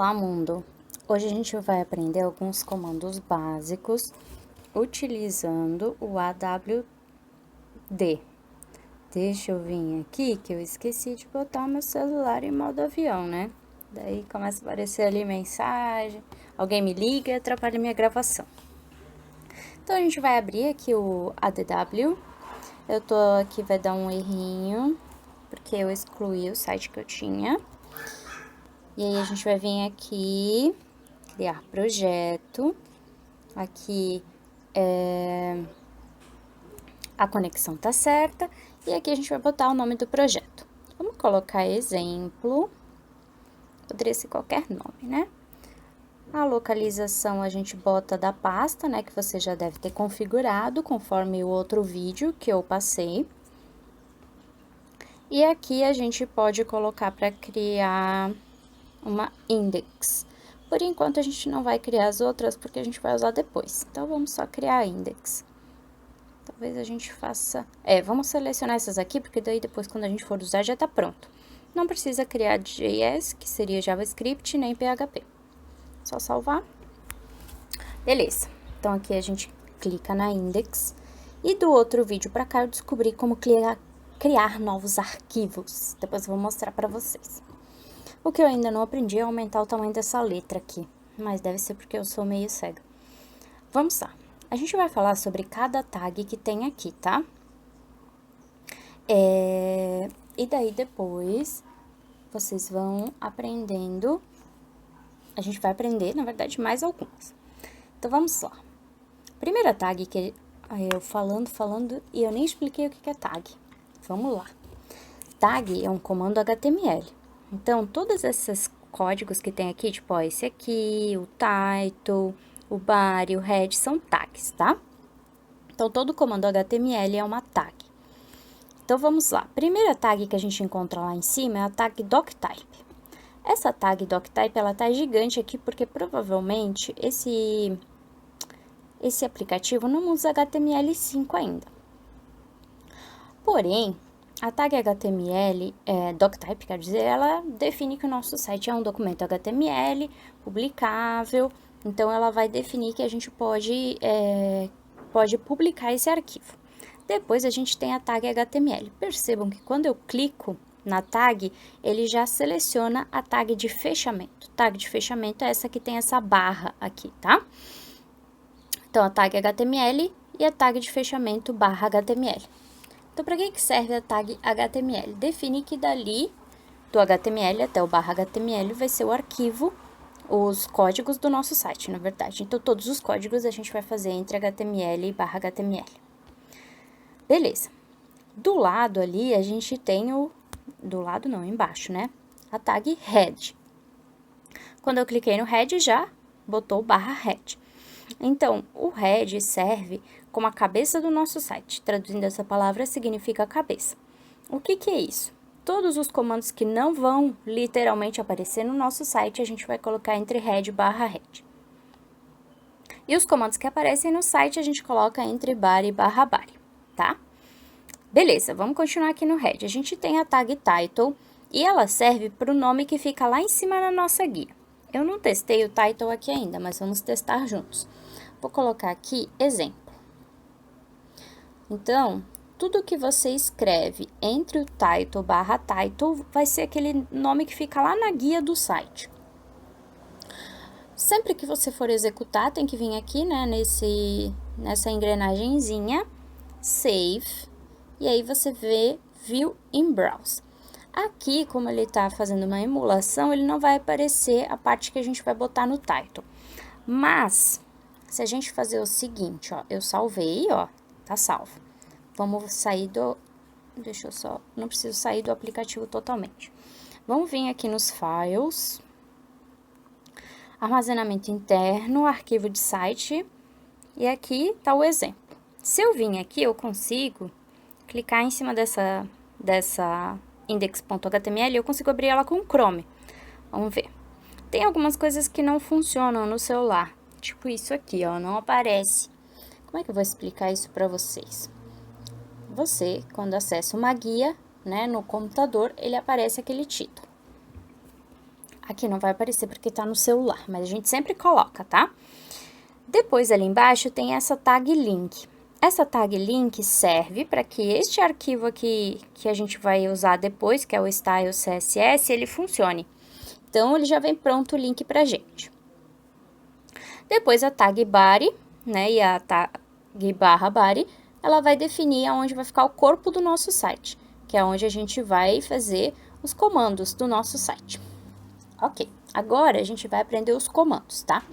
Olá, mundo! Hoje a gente vai aprender alguns comandos básicos utilizando o AWD. Deixa eu vir aqui que eu esqueci de botar meu celular em modo avião, né? Daí começa a aparecer ali mensagem, alguém me liga e atrapalha minha gravação. Então, a gente vai abrir aqui o ADW. Eu tô aqui, vai dar um errinho, porque eu excluí o site que eu tinha. E aí, a gente vai vir aqui, criar projeto. Aqui, a conexão tá certa. E aqui a gente vai botar o nome do projeto. Vamos colocar exemplo. Poderia ser qualquer nome, né? A localização a gente bota da pasta, né? Que você já deve ter configurado, conforme o outro vídeo que eu passei. E aqui a gente pode colocar para criar uma index. Por enquanto, a gente não vai criar as outras, porque a gente vai usar depois. Então, vamos só criar a index. Talvez a gente faça... vamos selecionar essas aqui, porque daí depois, quando a gente for usar, já tá pronto. Não precisa criar JS, que seria JavaScript, nem PHP. Só salvar. Beleza. Então, aqui a gente clica na index. E do outro vídeo pra cá, eu descobri como criar novos arquivos. Depois eu vou mostrar pra vocês. O que eu ainda não aprendi é aumentar o tamanho dessa letra aqui, mas deve ser porque eu sou meio cega. Vamos lá. A gente vai falar sobre cada tag que tem aqui, tá? E daí depois vocês vão aprendendo. A gente vai aprender, na verdade, mais algumas. Então, vamos lá. Primeira tag que eu falando, e eu nem expliquei o que é tag. Vamos lá. Tag é um comando HTML. Então, todos esses códigos que tem aqui, tipo, ó, esse aqui, o title, o body, o head, são tags, tá? Então, todo comando HTML é uma tag. Então, vamos lá. Primeira tag que a gente encontra lá em cima é a tag doctype. Essa tag doctype, ela tá gigante aqui, porque provavelmente esse aplicativo não usa HTML5 ainda. Porém, a tag HTML, doctype, quer dizer, ela define que o nosso site é um documento HTML publicável, então ela vai definir que a gente pode publicar esse arquivo. Depois a gente tem a tag HTML. Percebam que quando eu clico na tag, ele já seleciona a tag de fechamento. Tag de fechamento é essa que tem essa barra aqui, tá? Então, a tag HTML e a tag de fechamento barra HTML. Então, para que serve a tag HTML? Define que dali, do HTML até o barra HTML, vai ser o arquivo, os códigos do nosso site, na verdade. Então, todos os códigos a gente vai fazer entre HTML e barra HTML. Beleza. Do lado ali, a gente tem o... Do lado não, embaixo, né? A tag head. Quando eu cliquei no head, já botou o barra head. Então, o head serve como a cabeça do nosso site. Traduzindo essa palavra, significa cabeça. O que é isso? Todos os comandos que não vão literalmente aparecer no nosso site, a gente vai colocar entre head e barra head. E os comandos que aparecem no site, a gente coloca entre body e barra body, tá? Beleza, vamos continuar aqui no head. A gente tem a tag title e ela serve para o nome que fica lá em cima na nossa guia. Eu não testei o title aqui ainda, mas vamos testar juntos. Vou colocar aqui exemplo. Então, tudo que você escreve entre o title barra title vai ser aquele nome que fica lá na guia do site. Sempre que você for executar, tem que vir aqui, né, nessa engrenagemzinha, save, e aí você vê view in browse. Aqui, como ele tá fazendo uma emulação, ele não vai aparecer a parte que a gente vai botar no title. Mas, se a gente fazer o seguinte, ó, eu salvei, ó, tá salvo. Vamos sair do... Deixa eu só... Não preciso sair do aplicativo totalmente. Vamos vir aqui nos files. Armazenamento interno, arquivo de site. E aqui tá o exemplo. Se eu vir aqui, eu consigo clicar em cima dessa index.html, eu consigo abrir ela com o Chrome. Vamos ver. Tem algumas coisas que não funcionam no celular. Tipo isso aqui, ó, não aparece. Como é que eu vou explicar isso para vocês? Você, quando acessa uma guia, né, no computador, ele aparece aquele título. Aqui não vai aparecer porque tá no celular, mas a gente sempre coloca, tá? Depois, ali embaixo, tem essa tag link. Essa tag link serve para que este arquivo aqui, que a gente vai usar depois, que é o style CSS, ele funcione. Então, ele já vem pronto o link pra gente. Depois, a tag body, né, e a tag barra body, ela vai definir aonde vai ficar o corpo do nosso site, que é onde a gente vai fazer os comandos do nosso site. Ok, agora a gente vai aprender os comandos, tá?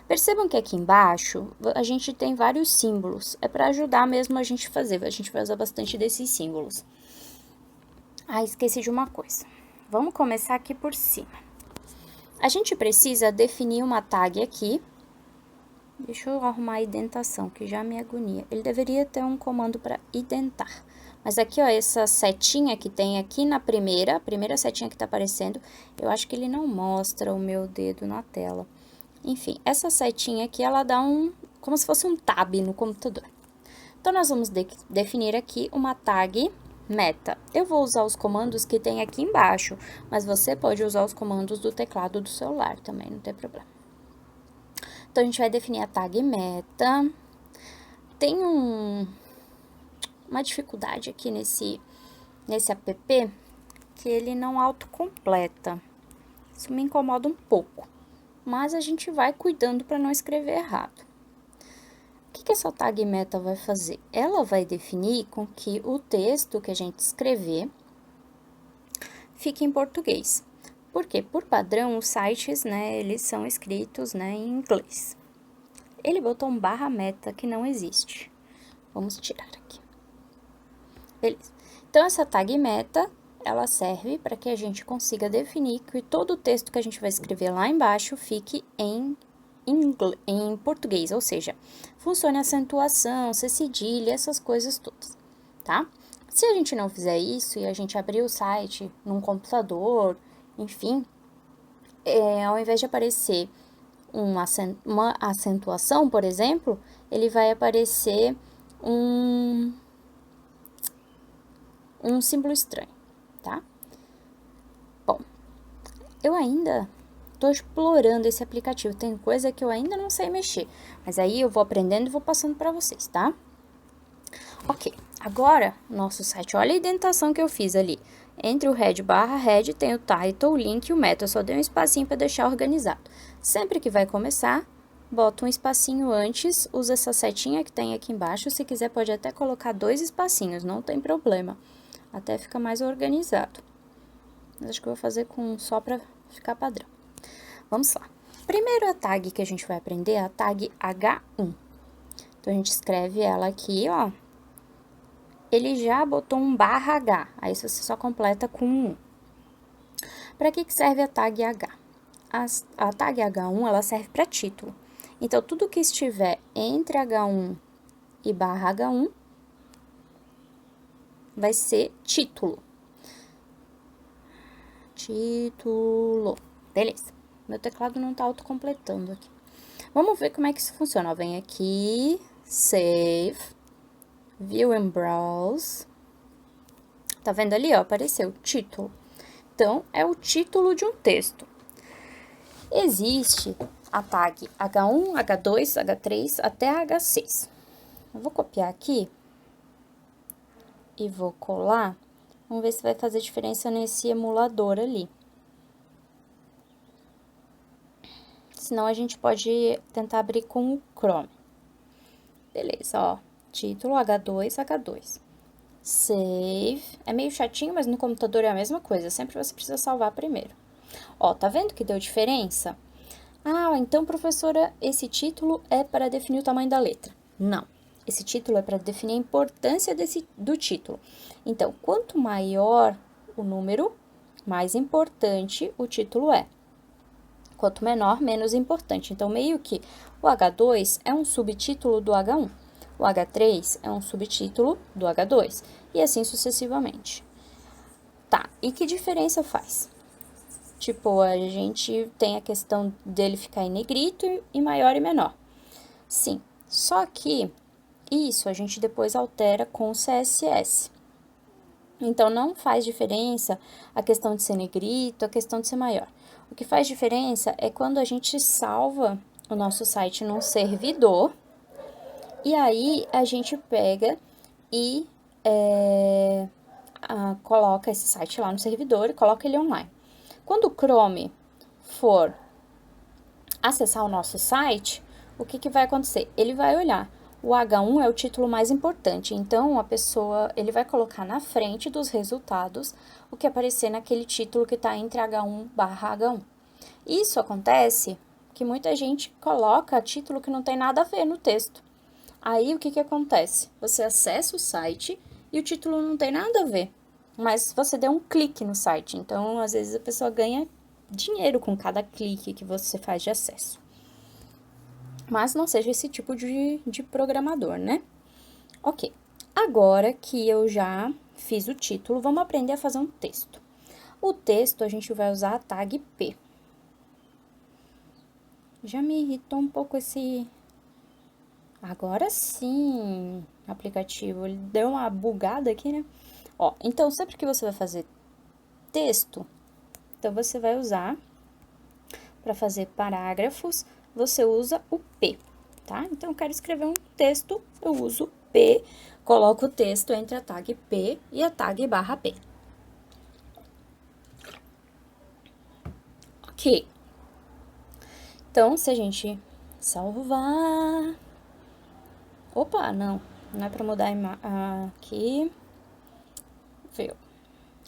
Percebam que aqui embaixo a gente tem vários símbolos, é para ajudar mesmo a gente fazer, a gente vai usar bastante desses símbolos. Ah, esqueci de uma coisa. Vamos começar aqui por cima. A gente precisa definir uma tag aqui. Deixa eu arrumar a indentação, que já me agonia. Ele deveria ter um comando para indentar. Mas aqui, ó, essa setinha que tem aqui na a primeira setinha que tá aparecendo, eu acho que ele não mostra o meu dedo na tela. Enfim, essa setinha aqui, ela dá como se fosse um tab no computador. Então, nós vamos definir aqui uma tag meta. Eu vou usar os comandos que tem aqui embaixo, mas você pode usar os comandos do teclado do celular também, não tem problema. Então, a gente vai definir a tag meta. Tem uma dificuldade aqui nesse app, que ele não autocompleta. Isso me incomoda um pouco, mas a gente vai cuidando para não escrever errado. O que essa tag meta vai fazer? Ela vai definir com que o texto que a gente escrever fique em português. Porque, por padrão, os sites, né, eles são escritos, né, em inglês. Ele botou um barra meta que não existe. Vamos tirar aqui. Beleza. Então, essa tag meta, ela serve para que a gente consiga definir que todo o texto que a gente vai escrever lá embaixo fique em português, ou seja, funcione acentuação, cedilha, essas coisas todas, tá? Se a gente não fizer isso e a gente abrir o site num computador, enfim, ao invés de aparecer uma acentuação, por exemplo, ele vai aparecer um símbolo estranho, tá? Bom, eu ainda tô explorando esse aplicativo, tem coisa que eu ainda não sei mexer, mas aí eu vou aprendendo e vou passando para vocês, tá? Ok, agora, nosso site, olha a indentação que eu fiz ali. Entre o head barra head tem o title, o link e o meta, eu só dei um espacinho para deixar organizado. Sempre que vai começar, bota um espacinho antes, usa essa setinha que tem aqui embaixo, se quiser pode até colocar 2 espacinhos, não tem problema. Até fica mais organizado. Mas acho que eu vou fazer com só para ficar padrão. Vamos lá. Primeiro a tag que a gente vai aprender é a tag H1. Então, a gente escreve ela aqui, ó. Ele já botou um barra H, aí você só completa com 1. Para que serve a tag H? A tag H1, ela serve para título. Então, tudo que estiver entre H1 e barra H1 vai ser título. Título. Beleza. Meu teclado não tá autocompletando aqui. Vamos ver como é que isso funciona. Ó, vem aqui, Save, View and Browse. Tá vendo ali, ó? Apareceu título. Então, é o título de um texto. Existe a tag H1, H2, H3 até H6. Eu vou copiar aqui e vou colar. Vamos ver se vai fazer diferença nesse emulador ali. Senão, a gente pode tentar abrir com o Chrome. Beleza, ó. Título H2, H2. Save. É meio chatinho, mas no computador é a mesma coisa. Sempre você precisa salvar primeiro. Ó, tá vendo que deu diferença? Ah, então, professora, esse título é para definir o tamanho da letra. Não. Esse título é para definir a importância do título. Então, quanto maior o número, mais importante o título é. Quanto menor, menos importante. Então, meio que o H2 é um subtítulo do H1. O H3 é um subtítulo do H2. E assim sucessivamente. Tá, e que diferença faz? Tipo, a gente tem a questão dele ficar em negrito e maior e menor. Sim, só que isso a gente depois altera com o CSS. Então, não faz diferença a questão de ser negrito, a questão de ser maior. O que faz diferença é quando a gente salva o nosso site num servidor, e aí a gente pega e coloca esse site lá no servidor e coloca ele online. Quando o Chrome for acessar o nosso site, o que vai acontecer? Ele vai olhar. O H1 é o título mais importante, então ele vai colocar na frente dos resultados o que aparecer naquele título que está entre H1/H1. Isso acontece que muita gente coloca título que não tem nada a ver no texto. Aí o que acontece? Você acessa o site e o título não tem nada a ver, mas você deu um clique no site, então às vezes a pessoa ganha dinheiro com cada clique que você faz de acesso. Mas não seja esse tipo de programador, né? Ok, agora que eu já fiz o título, vamos aprender a fazer um texto. O texto a gente vai usar a tag P. Já me irritou um pouco esse... Agora sim, aplicativo, ele deu uma bugada aqui, né? Ó, então sempre que você vai fazer texto, então você vai usar, para fazer parágrafos, você usa o P, tá? Então, eu quero escrever um texto, eu uso P, coloco o texto entre a tag P e a tag /P. Ok. Então, se a gente salvar... Opa, não é para mudar aqui. Viu?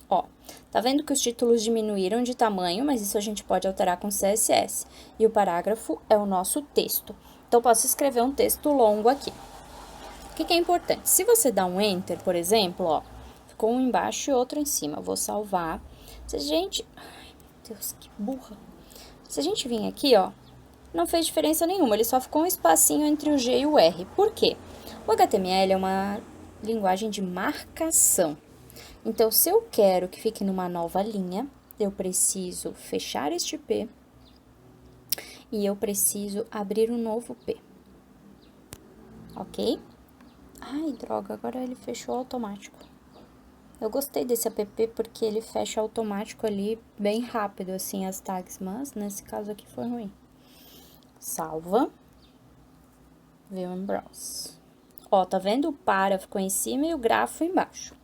Ó, tá vendo que os títulos diminuíram de tamanho, mas isso a gente pode alterar com CSS. E o parágrafo é o nosso texto. Então, posso escrever um texto longo aqui. O que é importante? Se você dá um Enter, por exemplo, ó, ficou um embaixo e outro em cima. Eu vou salvar. Se a gente... Ai, meu Deus, que burra. Se a gente vir aqui, ó, não fez diferença nenhuma. Ele só ficou um espacinho entre o G e o R. Por quê? O HTML é uma linguagem de marcação. Então, se eu quero que fique numa nova linha, eu preciso fechar este P e eu preciso abrir um novo P. Ok? Ai, droga, agora ele fechou automático. Eu gostei desse app porque ele fecha automático ali, bem rápido, assim, as tags, mas nesse caso aqui foi ruim. Salva. View and Browse. Ó, tá vendo? O para ficou em cima e o grafo embaixo.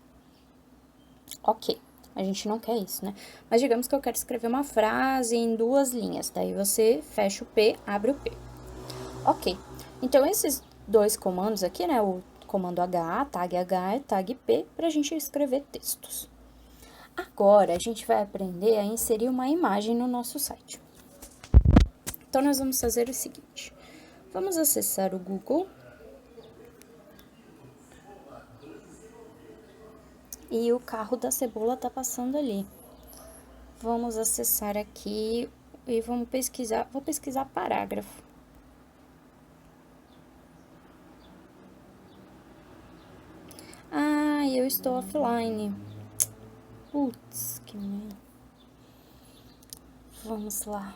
Ok, a gente não quer isso, né? Mas digamos que eu quero escrever uma frase em 2 linhas, daí você fecha o P, abre o P. Ok, então esses 2 comandos aqui, né, o comando H e tag P, pra gente escrever textos. Agora, a gente vai aprender a inserir uma imagem no nosso site. Então, nós vamos fazer o seguinte, vamos acessar o Google. E o carro da cebola tá passando ali. Vamos acessar aqui e vamos pesquisar, vou pesquisar parágrafo. Ah, eu estou offline. Putz, que merda. Vamos lá.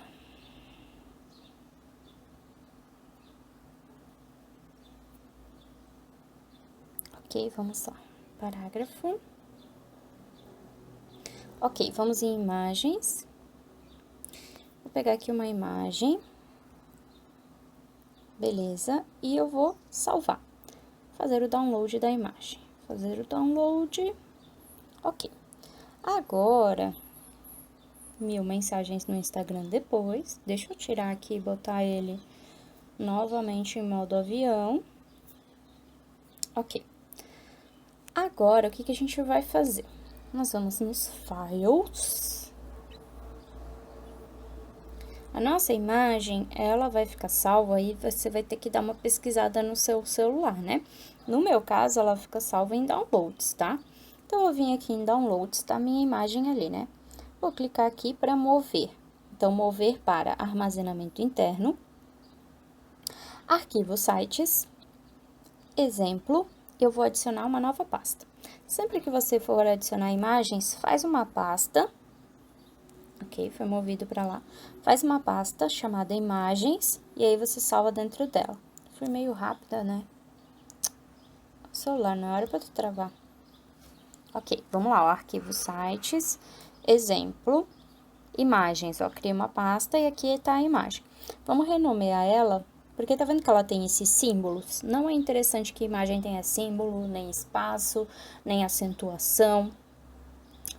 Ok, vamos lá. Parágrafo. Ok, vamos em imagens. Vou pegar aqui uma imagem. Beleza, e eu vou salvar. Fazer o download da imagem. Fazer o download. Ok. Agora, 1000 mensagens no Instagram depois. Deixa eu tirar aqui e botar ele novamente em modo avião. Ok. Agora, o que a gente vai fazer? Nós vamos nos Files. A nossa imagem, ela vai ficar salva aí, você vai ter que dar uma pesquisada no seu celular, né? No meu caso, ela fica salva em Downloads, tá? Então, eu vim aqui em Downloads, tá a minha imagem ali, né? Vou clicar aqui para mover. Então, mover para armazenamento interno, arquivo sites, exemplo, eu vou adicionar uma nova pasta. Sempre que você for adicionar imagens, faz uma pasta, ok? Foi movido para lá. Faz uma pasta chamada imagens, e aí você salva dentro dela. Foi meio rápida, né? O celular, não é hora para tu travar. Ok, vamos lá, o arquivo sites, exemplo, imagens, ó, criei uma pasta e aqui tá a imagem. Vamos renomear ela, porque tá vendo que ela tem esses símbolos? Não é interessante que a imagem tenha símbolo, nem espaço, nem acentuação.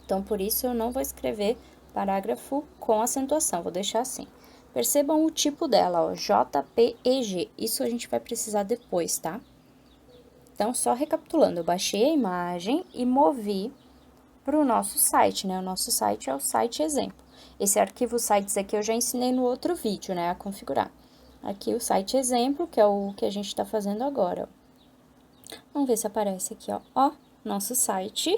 Então, por isso, eu não vou escrever parágrafo com acentuação, vou deixar assim. Percebam o tipo dela, ó, JPEG. Isso a gente vai precisar depois, tá? Então, só recapitulando, eu baixei a imagem e movi para o nosso site, né? O nosso site é o site exemplo. Esse arquivo sites aqui eu já ensinei no outro vídeo, né? A configurar. Aqui o site exemplo, que é o que a gente está fazendo agora, ó. Vamos ver se aparece aqui, ó. Ó, nosso site.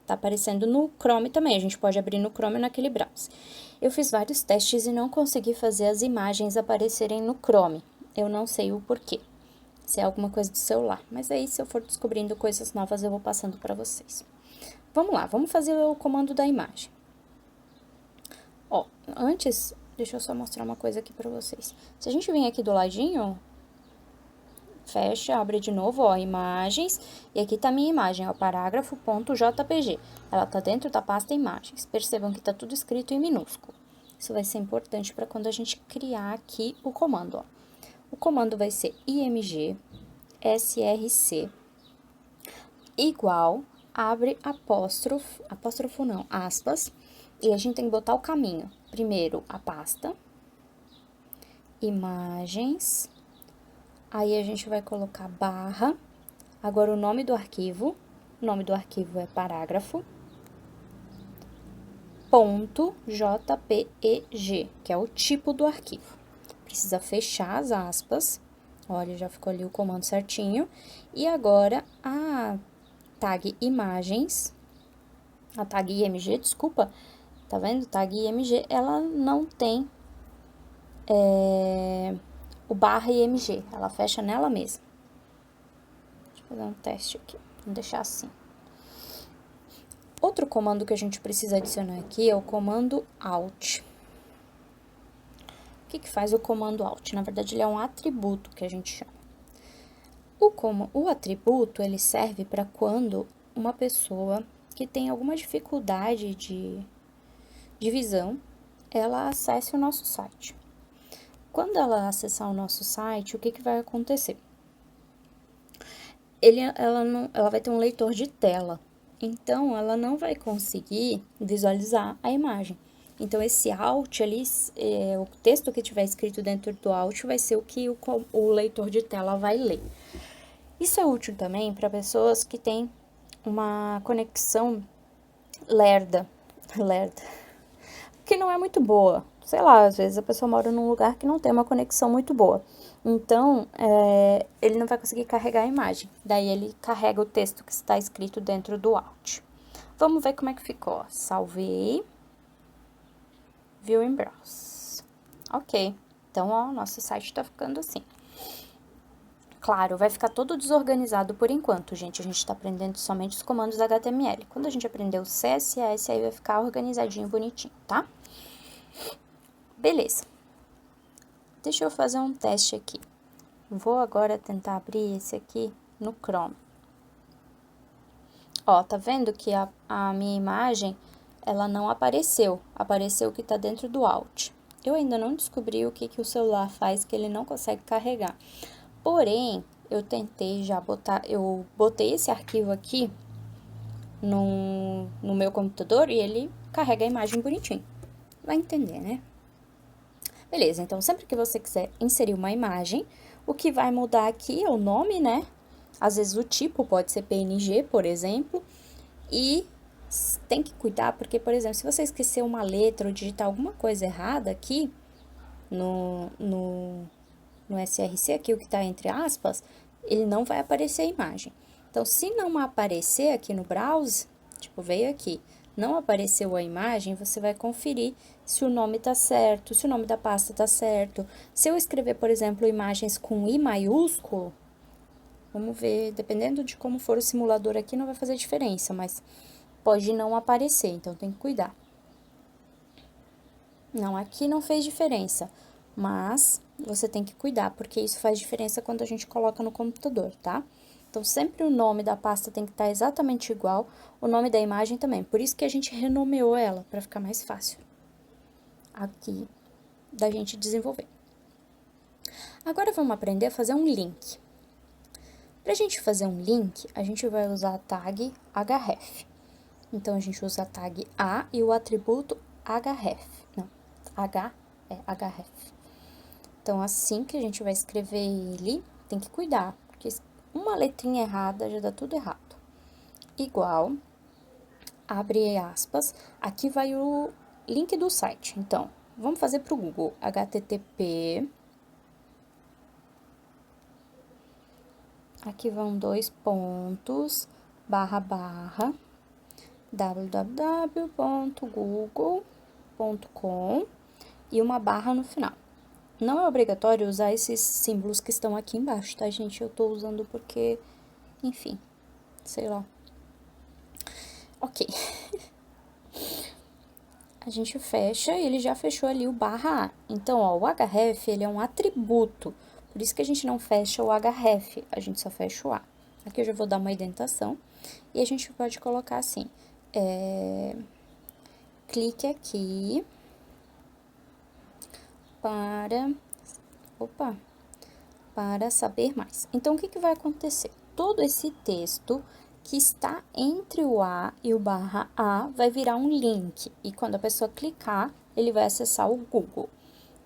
Tá aparecendo no Chrome também, a gente pode abrir no Chrome naquele browser. Eu fiz vários testes e não consegui fazer as imagens aparecerem no Chrome. Eu não sei o porquê. Se é alguma coisa do celular. Mas aí, se eu for descobrindo coisas novas, eu vou passando para vocês. Vamos lá, vamos fazer o comando da imagem. Ó, antes, deixa eu só mostrar uma coisa aqui para vocês. Se a gente vir aqui do ladinho, fecha, abre de novo, ó, imagens, e aqui tá a minha imagem, ó, parágrafo.jpg. Ela tá dentro da pasta imagens. Percebam que tá tudo escrito em minúsculo. Isso vai ser importante para quando a gente criar aqui o comando, ó. O comando vai ser img src igual, abre apóstrofo não, aspas, e a gente tem que botar o caminho. Primeiro, a pasta, imagens, aí a gente vai colocar barra, agora o nome do arquivo é parágrafo, ponto .jpeg, que é o tipo do arquivo. Precisa fechar as aspas, olha, já ficou ali o comando certinho, e agora a tag imagens, a tag img, desculpa, tá vendo? Tag img, ela não tem o barra img, ela fecha nela mesma. Deixa eu fazer um teste aqui, vamos deixar assim. Outro comando que a gente precisa adicionar aqui é o comando alt. O que que faz o comando alt? Na verdade, ele é um atributo que a gente chama. O atributo, ele serve para quando uma pessoa que tem alguma dificuldade de visão, ela acesse o nosso site. Quando ela acessar o nosso site, o que que vai acontecer? Ela vai ter um leitor de tela, então ela não vai conseguir visualizar a imagem. Então, esse alt ali, o texto que tiver escrito dentro do alt vai ser o que o leitor de tela vai ler. Isso é útil também para pessoas que têm uma conexão lerda, que não é muito boa. Sei lá, às vezes a pessoa mora num lugar que não tem uma conexão muito boa. Então, ele não vai conseguir carregar a imagem. Daí, ele carrega o texto que está escrito dentro do alt. Vamos ver como é que ficou. Salvei. View in Browse. Ok. Então, ó, nosso site tá ficando assim. Claro, vai ficar todo desorganizado por enquanto, gente. A gente tá aprendendo somente os comandos HTML. Quando a gente aprender o CSS, aí vai ficar organizadinho, bonitinho, tá? Beleza. Deixa eu fazer um teste aqui. Vou agora tentar abrir esse aqui no Chrome. Ó, tá vendo que a minha imagem, ela não apareceu. Apareceu o que tá dentro do alt. Eu ainda não descobri o que o celular faz que ele não consegue carregar. Porém, eu tentei já eu botei esse arquivo aqui no meu computador e ele carrega a imagem bonitinho. Vai entender, né? Beleza, então sempre que você quiser inserir uma imagem, o que vai mudar aqui é o nome, né? Às vezes o tipo pode ser PNG, por exemplo, e tem que cuidar porque, por exemplo, se você esquecer uma letra ou digitar alguma coisa errada aqui no SRC, aqui o que tá entre aspas, ele não vai aparecer a imagem. Então, se não aparecer aqui no browse, tipo, veio aqui, não apareceu a imagem, você vai conferir se o nome tá certo, se o nome da pasta tá certo. Se eu escrever, por exemplo, imagens com I maiúsculo, vamos ver, dependendo de como for o simulador aqui, não vai fazer diferença, mas pode não aparecer, então tem que cuidar. Não, aqui não fez diferença, mas você tem que cuidar, porque isso faz diferença quando a gente coloca no computador, tá? Então, sempre o nome da pasta tem que estar exatamente igual, o nome da imagem também. Por isso que a gente renomeou ela, para ficar mais fácil aqui da gente desenvolver. Agora, vamos aprender a fazer um link. Para a gente fazer um link, a gente vai usar a tag href. Então, a gente usa a tag A e o atributo href. Não, href. Então, assim que a gente vai escrever ele, tem que cuidar, porque uma letrinha errada já dá tudo errado. Igual, abre aspas, aqui vai o link do site. Então, vamos fazer para o Google, http, aqui vão 2 pontos, // www.google.com e uma barra no final. Não é obrigatório usar esses símbolos que estão aqui embaixo, tá, gente? Eu tô usando porque, enfim, sei lá. Ok. A gente fecha e ele já fechou ali o /A. Então, ó, o href, ele é um atributo. Por isso que a gente não fecha o href, a gente só fecha o A. Aqui eu já vou dar uma indentação. E a gente pode colocar assim, clique aqui para saber mais. Então, o que vai acontecer? Todo esse texto que está entre o A e o /A vai virar um link. E quando a pessoa clicar, ele vai acessar o Google.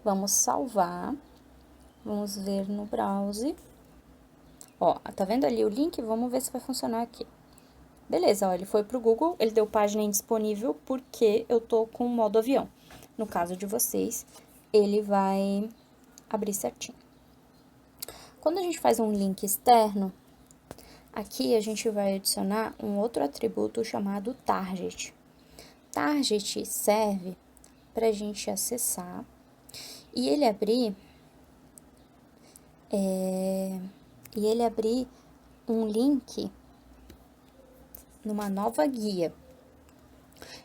Vamos salvar. Vamos ver no browser. Ó, tá vendo ali o link? Vamos ver se vai funcionar aqui. Beleza, ó, ele foi pro Google, ele deu página indisponível porque eu tô com o modo avião. No caso de vocês, ele vai abrir certinho. Quando a gente faz um link externo, aqui a gente vai adicionar um outro atributo chamado target. Target serve para a gente acessar e ele abrir um link numa nova guia.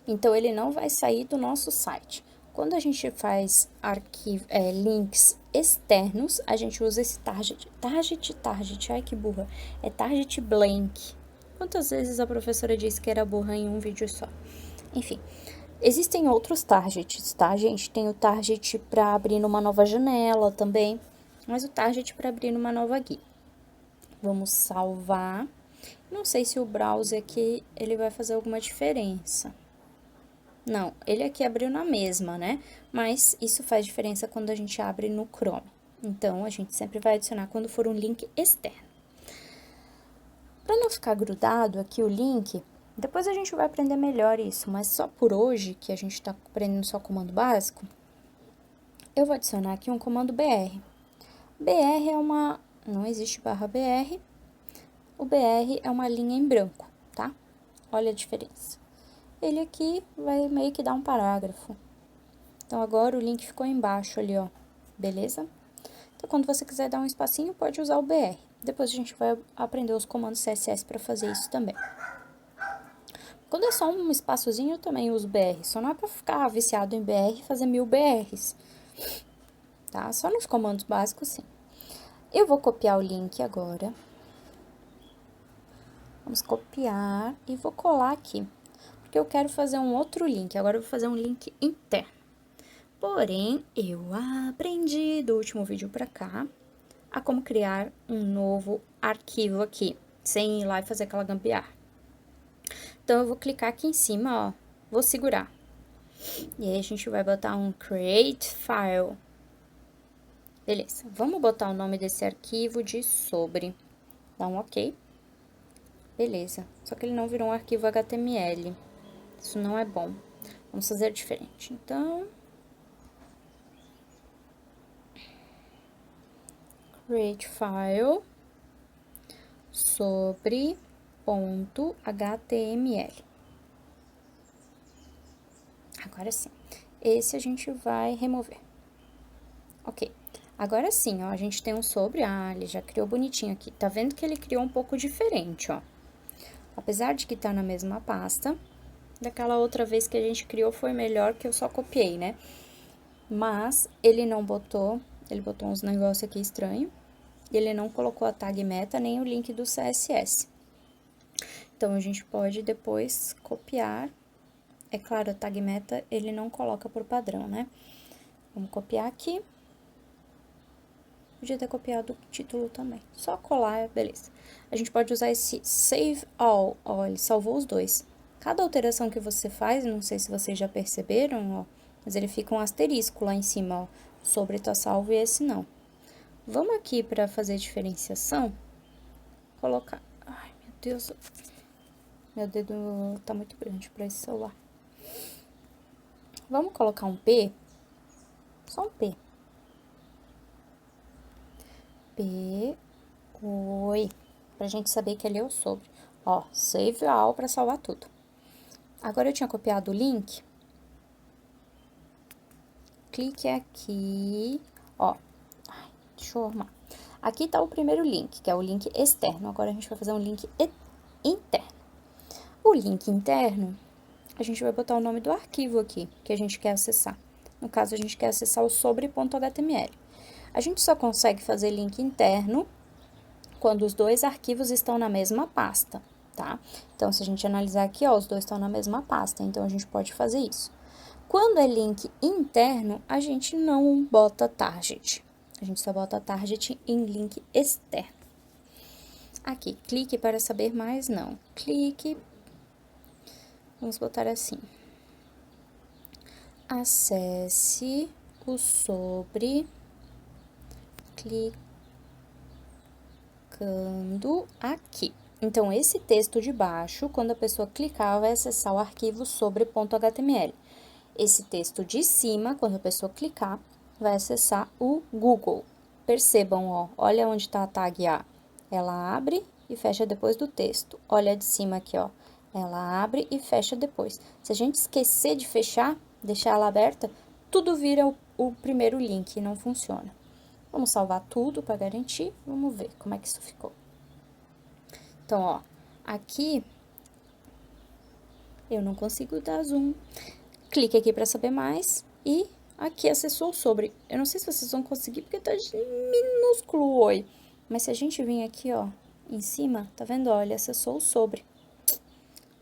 Então, ele não vai sair do nosso site. Quando a gente faz links externos, a gente usa esse target. Target, ai que burra. É target blank. Quantas vezes a professora disse que era burra em um vídeo só? Enfim, existem outros targets, tá, gente? Tem o target para abrir numa nova janela também, mas o target para abrir numa nova guia. Vamos salvar. Não sei se o browser aqui, ele vai fazer alguma diferença. Não, ele aqui abriu na mesma, né? Mas isso faz diferença quando a gente abre no Chrome. Então, a gente sempre vai adicionar quando for um link externo. Para não ficar grudado aqui o link, depois a gente vai aprender melhor isso, mas só por hoje, que a gente está aprendendo só comando básico, eu vou adicionar aqui um comando BR. BR é uma... não existe /BR. O BR é uma linha em branco, tá? Olha a diferença. Ele aqui vai meio que dar um parágrafo. Então, agora o link ficou embaixo ali, ó. Beleza? Então, quando você quiser dar um espacinho, pode usar o BR. Depois a gente vai aprender os comandos CSS para fazer isso também. Quando é só um espaçozinho, eu também uso BR. Só não é para ficar viciado em BR e fazer 1000 BRs. Tá? Só nos comandos básicos, sim. Eu vou copiar o link agora. Vamos copiar e vou colar aqui. Porque eu quero fazer um outro link. Agora eu vou fazer um link interno. Porém, eu aprendi do último vídeo pra cá a como criar um novo arquivo aqui, sem ir lá e fazer aquela gambiarra. Então, eu vou clicar aqui em cima, ó, vou segurar. E aí, a gente vai botar um Create File. Beleza, vamos botar o nome desse arquivo de sobre. Dá um OK. Beleza, só que ele não virou um arquivo HTML. Isso não é bom. Vamos fazer diferente. Então, create file sobre .html. Agora sim. Esse a gente vai remover. Ok. Agora sim, ó, a gente tem um sobre. Ah, ele já criou bonitinho aqui. Tá vendo que ele criou um pouco diferente, ó. Apesar de que tá na mesma pasta, daquela outra vez que a gente criou foi melhor que eu só copiei, né? Mas ele não botou, ele botou uns negócios aqui estranhos. e ele não colocou a tag meta nem o link do CSS. Então, a gente pode depois copiar. É claro, a tag meta ele não coloca por padrão, né? Vamos copiar aqui. Podia ter copiado o título também. Só colar, beleza. A gente pode usar esse Save All. Ó, ele salvou os dois. Cada alteração que você faz, não sei se vocês já perceberam, ó, mas ele fica um asterisco lá em cima, ó. Sobre tá salvo e esse não. Vamos aqui para fazer diferenciação. Colocar... Ai, meu Deus. Meu dedo tá muito grande para esse celular. Vamos colocar um P. Só um P. P, oi, pra gente saber que ali é o sobre. Ó, save all pra salvar tudo. Agora, eu tinha copiado o link. Clique aqui, ó. Ai, deixa eu arrumar. Aqui tá o primeiro link, que é o link externo. Agora, a gente vai fazer um link interno. O link interno, a gente vai botar o nome do arquivo aqui, que a gente quer acessar. No caso, a gente quer acessar o sobre.html. A gente só consegue fazer link interno quando os dois arquivos estão na mesma pasta, tá? Então, se a gente analisar aqui, ó, os dois estão na mesma pasta, então a gente pode fazer isso. Quando é link interno, a gente não bota target. A gente só bota target em link externo. Aqui, clique para saber mais, não. Clique. Vamos botar assim. Acesse o sobre... clicando aqui. Então, esse texto de baixo, quando a pessoa clicar, vai acessar o arquivo sobre.html. Esse texto de cima, quando a pessoa clicar, vai acessar o Google. Percebam, ó, olha onde está a tag A. Ela abre e fecha depois do texto. Olha de cima aqui, ó. Ela abre e fecha depois. Se a gente esquecer de fechar, deixar ela aberta, tudo vira o primeiro link e não funciona. Vamos salvar tudo para garantir. Vamos ver como é que isso ficou. Então, ó, aqui eu não consigo dar zoom. Clique aqui para saber mais e aqui acessou o sobre. Eu não sei se vocês vão conseguir porque tá minúsculo o oi. Mas se a gente vir aqui, ó, em cima, tá vendo? Ó, ele acessou o sobre.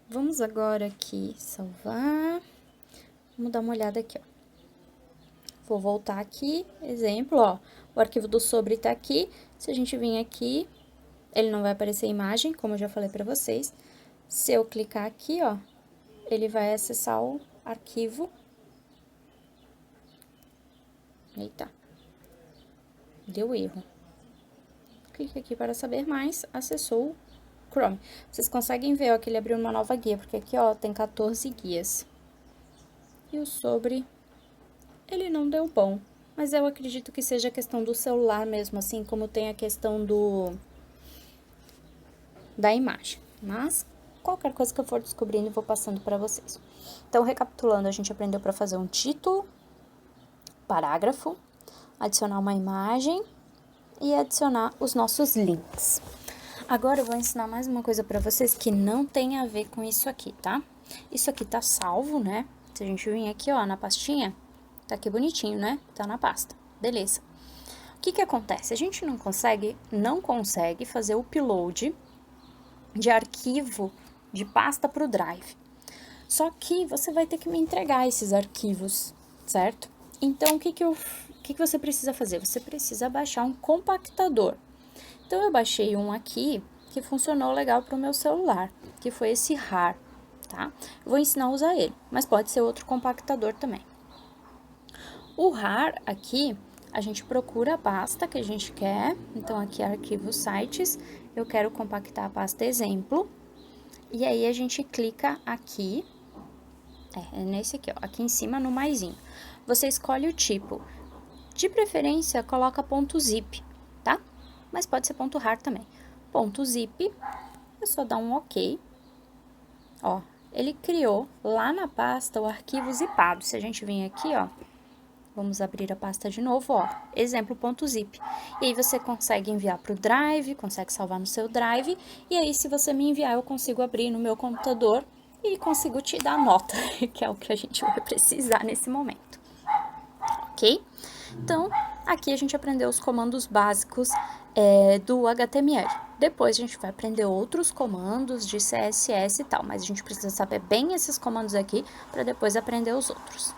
Vamos agora aqui salvar. Vamos dar uma olhada aqui, ó. Vou voltar aqui, exemplo, ó. O arquivo do sobre tá aqui. Se a gente vir aqui, ele não vai aparecer imagem, como eu já falei pra vocês. Se eu clicar aqui, ó, ele vai acessar o arquivo. Eita. Deu erro. Clique aqui para saber mais, acessou o Chrome. Vocês conseguem ver, ó, que ele abriu uma nova guia, porque aqui, ó, tem 14 guias. E o sobre, ele não deu bom. Mas eu acredito que seja a questão do celular mesmo, assim como tem a questão da imagem. Mas, qualquer coisa que eu for descobrindo, eu vou passando para vocês. Então, recapitulando, a gente aprendeu para fazer um título, parágrafo, adicionar uma imagem e adicionar os nossos links. Agora, eu vou ensinar mais uma coisa para vocês que não tem a ver com isso aqui, tá? Isso aqui tá salvo, né? Se a gente vir aqui, ó, na pastinha... Tá aqui bonitinho, né? Tá na pasta. Beleza. O que que acontece? A gente não consegue fazer o upload de arquivo de pasta pro Drive. Só que você vai ter que me entregar esses arquivos, certo? Então, o que você precisa fazer? Você precisa baixar um compactador. Então, eu baixei um aqui que funcionou legal pro meu celular, que foi esse RAR, tá? Eu vou ensinar a usar ele, mas pode ser outro compactador também. O RAR aqui, a gente procura a pasta que a gente quer. Então, aqui arquivo sites, eu quero compactar a pasta exemplo. E aí, a gente clica aqui, é nesse aqui, ó, aqui em cima no maisinho. Você escolhe o tipo. De preferência, coloca .zip, tá? Mas pode ser .rar também. .zip, é só dar um OK. Ó, ele criou lá na pasta o arquivo zipado. Se a gente vir aqui, ó, vamos abrir a pasta de novo, ó, exemplo.zip. E aí, você consegue enviar para o Drive, consegue salvar no seu Drive. E aí, se você me enviar, eu consigo abrir no meu computador e consigo te dar nota, que é o que a gente vai precisar nesse momento. Ok? Então, Aqui a gente aprendeu os comandos básicos do HTML. Depois a gente vai aprender outros comandos de CSS e tal, mas a gente precisa saber bem esses comandos aqui para depois aprender os outros.